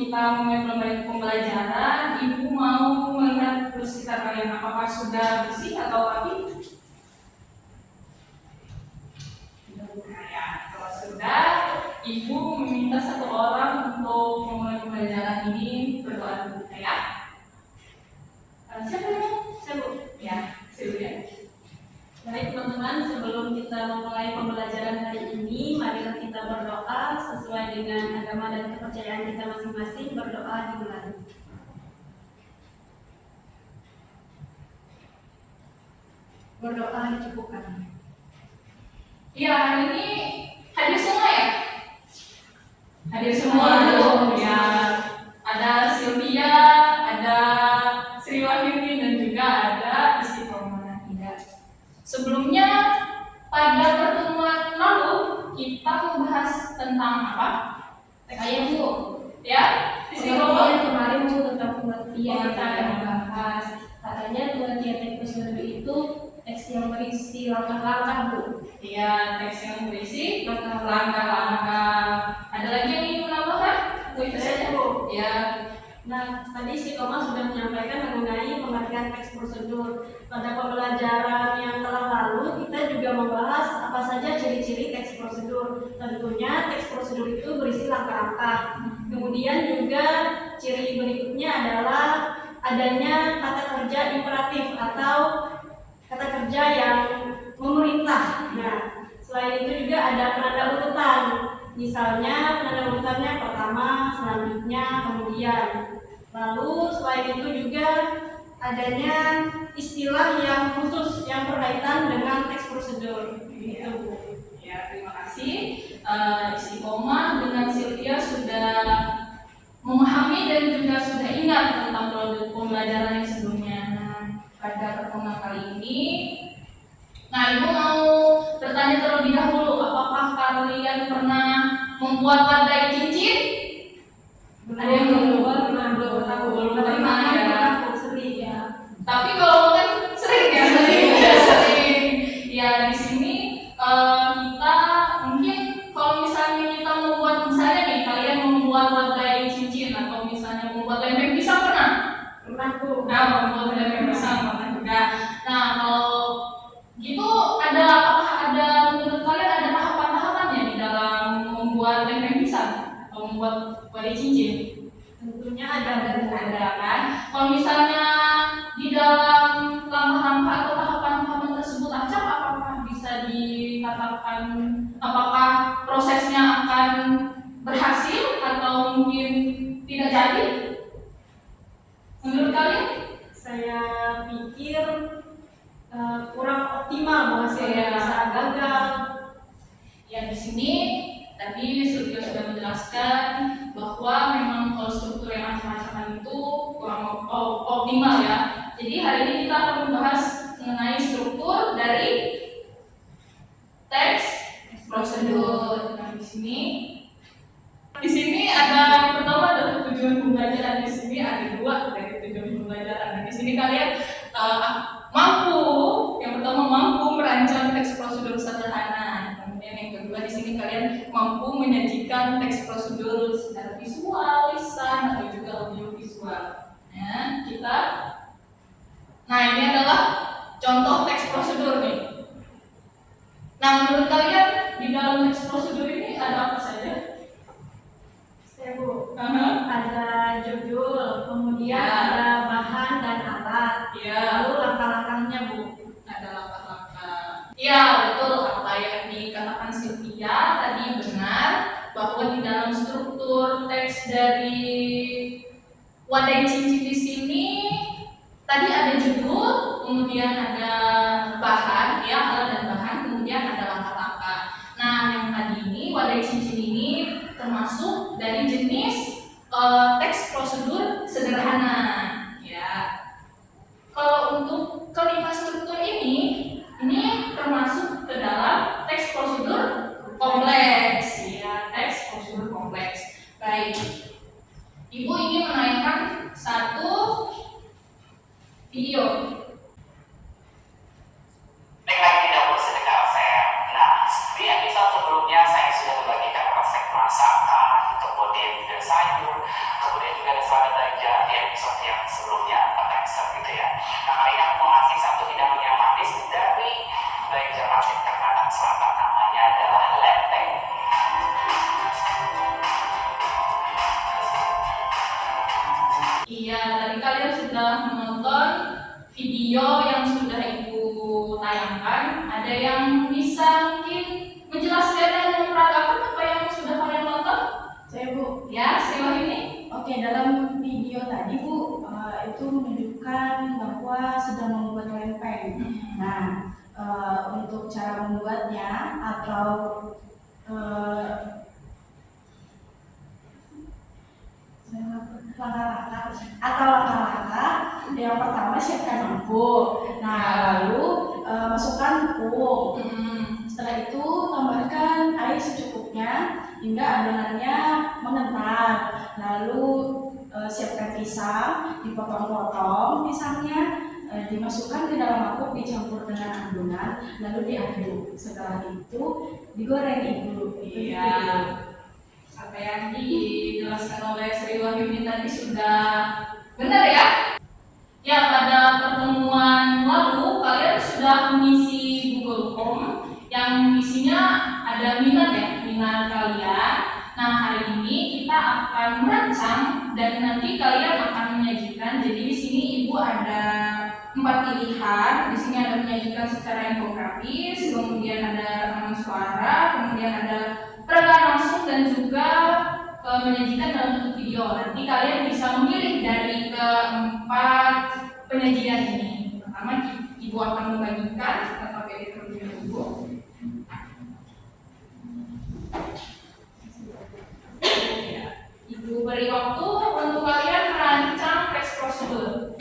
kita mulai pembelajaran, Ibu mau melihat sekitar kalian apakah sudah bersih atau rapi? Nah ya, kalau sudah, Ibu meminta satu orang untuk memulai pembelajaran ini berdoa dulu ya. Siapa yang mau? Siapa? Ya, Silvia. Baik teman-teman, sebelum kita memulai pembelajaran hari ini, marilah kita berdoa sesuai dengan agama dan kepercayaan kita masing-masing. Berdoa dimulai. Berdoa dicukupkan. Iya, hari ini hadir semua ya? Hadir semua dong ya. Ada Sylvia, ada Sri Wahyuni, dan juga ada Istiqomah. Sebelumnya pada pertemuan lalu kita membahas tentang apa? Ayo Bu, ya? Istiqomah kemarin Bu tentang pengertian kita membahas. Katanya pengertian teks prosedur itu teks yang berisi langkah-langkah Bu. Iya, teks yang berisi langkah-langkah. Ada lagi yang ingin menambahkan? Itu saja Bu. Ya. Nah, tadi si Koma sudah menyampaikan mengenai pengertian teks prosedur. Pada pembelajaran yang telah lalu, kita juga membahas apa saja ciri-ciri teks prosedur. Tentunya teks prosedur itu berisi langkah-langkah. Kemudian juga ciri berikutnya adalah adanya kata kerja imperatif atau kata kerja yang memerintah. Nah, selain itu juga ada penanda urutan. Misalnya penanda urutannya pertama, selanjutnya, kemudian. Lalu selain itu juga adanya istilah yang khusus yang berkaitan dengan teks prosedur. Gitu Bu. Ya, terima kasih. Istiqomah dengan Sylvia sudah memahami dan juga sudah ingat tentang produk pembelajaran yang sebelumnya. Nah, pada pertemuan kali ini, Ibu mau bertanya terlebih dahulu, apakah kalian pernah membuat wadai cincin? Ada yang belum pernah ya. Sering ya. Tapi kalau kan sering ya, sering. Ya di sini kita mungkin kalau misalnya kita membuat, misalnya nih kalian membuat wadai cincin atau misalnya membuat lempeng pisang pernah? Pernah Bu. Nah, membuat lempeng pisang pernah juga. Nah, kalau gitu apakah ada menurut kalian ada tahapan-tahapannya di dalam membuat lempeng pisang atau membuat wadai cincin? Tentunya ada Kan? Kalau misalnya di dalam langkah-langkah atau tahapan-tahapan tersebut acap, apakah bisa dikatakan apakah prosesnya akan berhasil atau mungkin tidak jadi? Menurut kalian? Saya pikir kurang optimal, hasilnya bisa gagal. Ya di sini tadi sudah menjelaskan bahwa memang kalau struktur yang macam-macam itu kurang optimal ya. Jadi hari ini kita akan membahas mengenai struktur dari teks prosedur. Nah di sini ada yang pertama adalah tujuan pembelajaran. Di sini ada dua dari tujuan pembelajaran. Nah, di sini kalian yang pertama mampu merancang teks prosedur sederhana. Kemudian yang kedua di sini kalian mampu menyajikan teks prosedur secara visual, lisan atau juga audio visual. Nah, ini adalah contoh teks prosedur nih. Nah, menurut kalian di dalam teks prosedur ini ada apa saja? Bu, ada judul, kemudian ada bahan dan alat, lalu langkah-langkahnya Bu. Ada langkah-langkah. Ya betul, apa yang dikatakan Sylvia tadi benar, bahwa di dalam struktur teks dari wadai cincin di sini tadi ada judul, kemudian ada bahan, ya alat dan bahan, kemudian ada langkah-langkah. Nah, yang tadi ini wadai cincin ini termasuk dari jenis teks prosedur sederhana. Ya. Kalau untuk kelima struktur ini termasuk ke dalam teks prosedur kompleks. Ya, teks prosedur kompleks. Baik. Ibu ingin menayangkan satu video. Dengan tidak bersedengar saya. Nah, di episode sebelumnya saya sudah membagikan resep masakan, kemudian sayur, kemudian ada selamat aja di episode yang sebelumnya, episode gitu ya. Nah, kali ini aku mau ngasih satu hidangan yang manis dari Banjarmasin Kalimantan Selatan. Namanya adalah lenteng. Iya, tadi kalian sudah menonton video yang sudah Ibu tayangkan. Ada yang bisa mungkin menjelaskan dan memperagakan apa yang sudah kalian tonton? Saya Bu. Ya, Sri Wahyuni. Oke, dalam video tadi Bu, itu menunjukkan bahwa sedang membuat lempeng. Nah, untuk cara membuatnya atau langkah-langkah yang pertama siapkan mangkuk. Nah, lalu masukkan tepung. Setelah itu tambahkan air secukupnya hingga adonannya mengental. Lalu siapkan pisang, dipotong-potong pisangnya, dimasukkan ke dalam mangkuk, dicampur dengan adonan, lalu diaduk. Setelah itu digoreng Ibu. Iya. Apa yang dijelaskan oleh Sri Wahyuni tadi sudah benar ya? Ya, pada pertemuan lalu kalian sudah mengisi Google Form yang isinya ada minat kalian. Nah, hari ini kita akan merancang dan nanti kalian akan menyajikan. Jadi di sini Ibu ada 4 pilihan. Di sini ada menyajikan secara infografis, kemudian ada rekaman suara, kemudian ada peragaan langsung dan juga menyajikan dalam bentuk video. Nanti kalian bisa memilih dari keempat penyajian ini. Pertama, Ibu akan membagikan atau PD kerja Ibu. Ibu beri waktu untuk kalian merancang teks prosedur.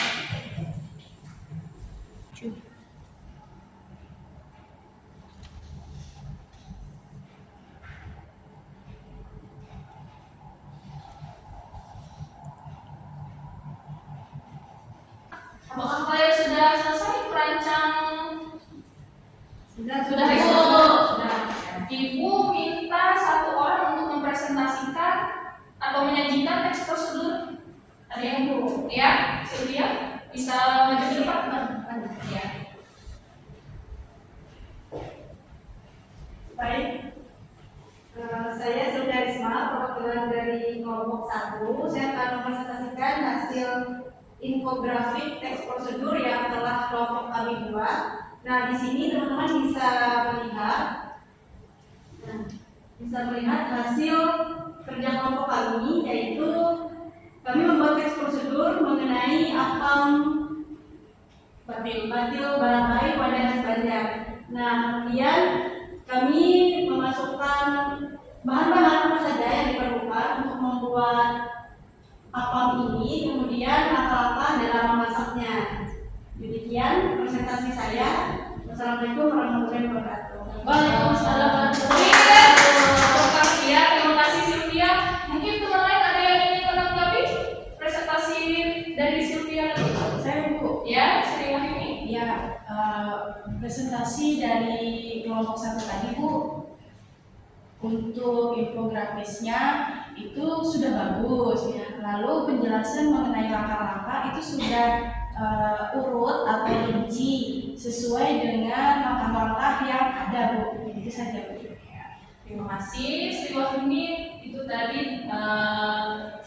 Apakah kalian sudah selesai merancang? Sudah. Ibu minta 1 orang untuk mempresentasikan atau menyajikan teks prosedur. Ada yang Bu? Ya, Sylvia bisa maju ke depan? Ya. Baik, saya Sylvia Risma, perwakilan dari kelompok 1. Saya akan mempresentasikan hasil infografik teks prosedur yang telah kelompok kami buat. Nah, di sini teman-teman bisa melihat hasil kerja kelompok kami, yaitu kami membuat teks prosedur mengenai apam batil barang baik wadah khas Banjar. Nah, kemudian kami memasukkan bahan-bahan apa saja yang diperlukan untuk membuat apam ini, kemudian langkah-langkah dalam memasaknya. Demikian presentasi saya. Wassalamualaikum warahmatullahi wabarakatuh. Waalaikumsalam warahmatullahi wabarakatuh. Ya, terima kasih Sylvia. Mungkin teman lain ada yang ingin menanggapi presentasi dari Sylvia? Saya Bu. Ya, Sri Wahyuni. Ya, presentasi dari kelompok 1 tadi Bu, untuk infografisnya itu sudah bagus ya. Lalu penjelasan mengenai langkah-langkah itu sudah urut atau rinci sesuai dengan langkah-langkah yang ada Bu. Itu saja Bu. Terima kasih Sri Wahyuni. Itu tadi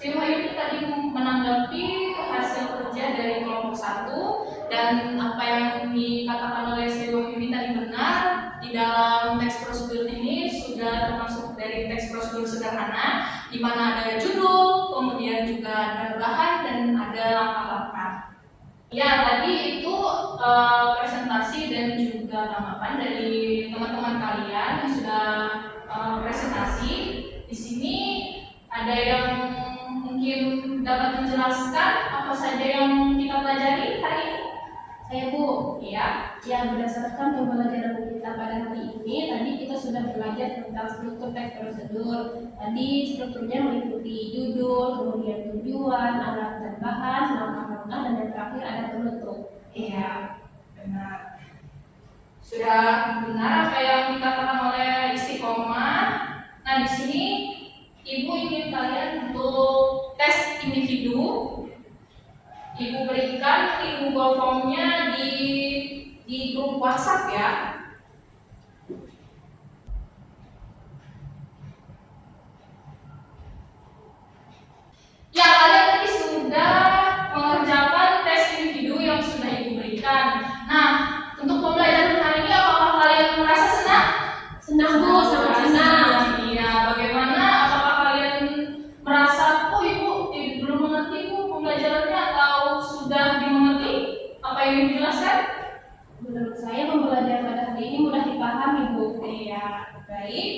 Sri Wahyuni tadi menanggapi hasil kerja dari kelompok 1 dan apa yang dikatakan oleh Sri Wahyuni tadi benar. Di dalam teks prosedur ini sudah termasuk dari teks prosedur sederhana, di mana ada judul, kemudian juga ada bahan dan ada langkah-langkah. Ya, tadi itu presentasi dan juga tanggapan dari teman-teman kalian yang sudah presentasi. Di sini ada yang mungkin dapat menjelaskan apa saja yang kita pelajari hari ini? Saya Bu. Iya. Ya, berdasarkan pembelajaran kita pada hari ini, tadi kita sudah belajar tentang struktur teks prosedur. Tadi strukturnya meliputi judul, kemudian tujuan, alat dan bahan, langkah-langkah, dan yang terakhir ada penutup. Iya, benar. Sudah benar apa yang dikatakan oleh Istiqomah. Nah, di sini Ibu ingin kalian untuk tes individu grup WhatsApp ya. Ya, kalian tadi sudah mengerjakan tes individu yang sudah Ibu berikan. Nah, untuk pembelajaran hari ini apakah kalian merasa senang? Senang Bu, sangat senang. Iya, bagaimana? Apakah kalian merasa, oh Ibu belum mengerti Bu pembelajarannya atau sudah dimengerti apa yang Ibu jelaskan? Menurut saya pembelajaran pada hari ini mudah dipahami Bu. Iya, baik.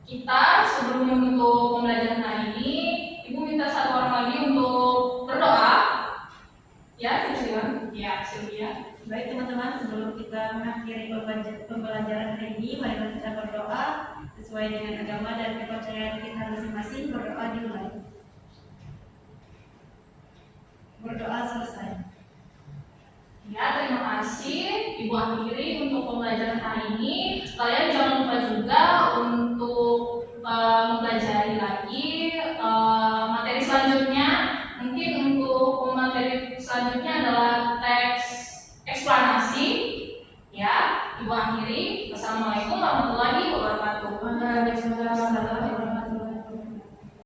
Kita sebelum menutup pembelajaran hari ini, Ibu minta satu orang lagi untuk berdoa. Ya, silakan. Ya, Sylvia. Baik teman-teman, sebelum kita mengakhiri pembelajaran hari ini, mari kita berdoa sesuai dengan agama dan kepercayaan kita masing-masing. Berdoa dimulai. Berdoa selesai. Ya, terima kasih. Ibu akhiri untuk pembelajaran hari ini. Kalian jangan lupa juga untuk mempelajari lagi materi selanjutnya. Mungkin untuk materi selanjutnya adalah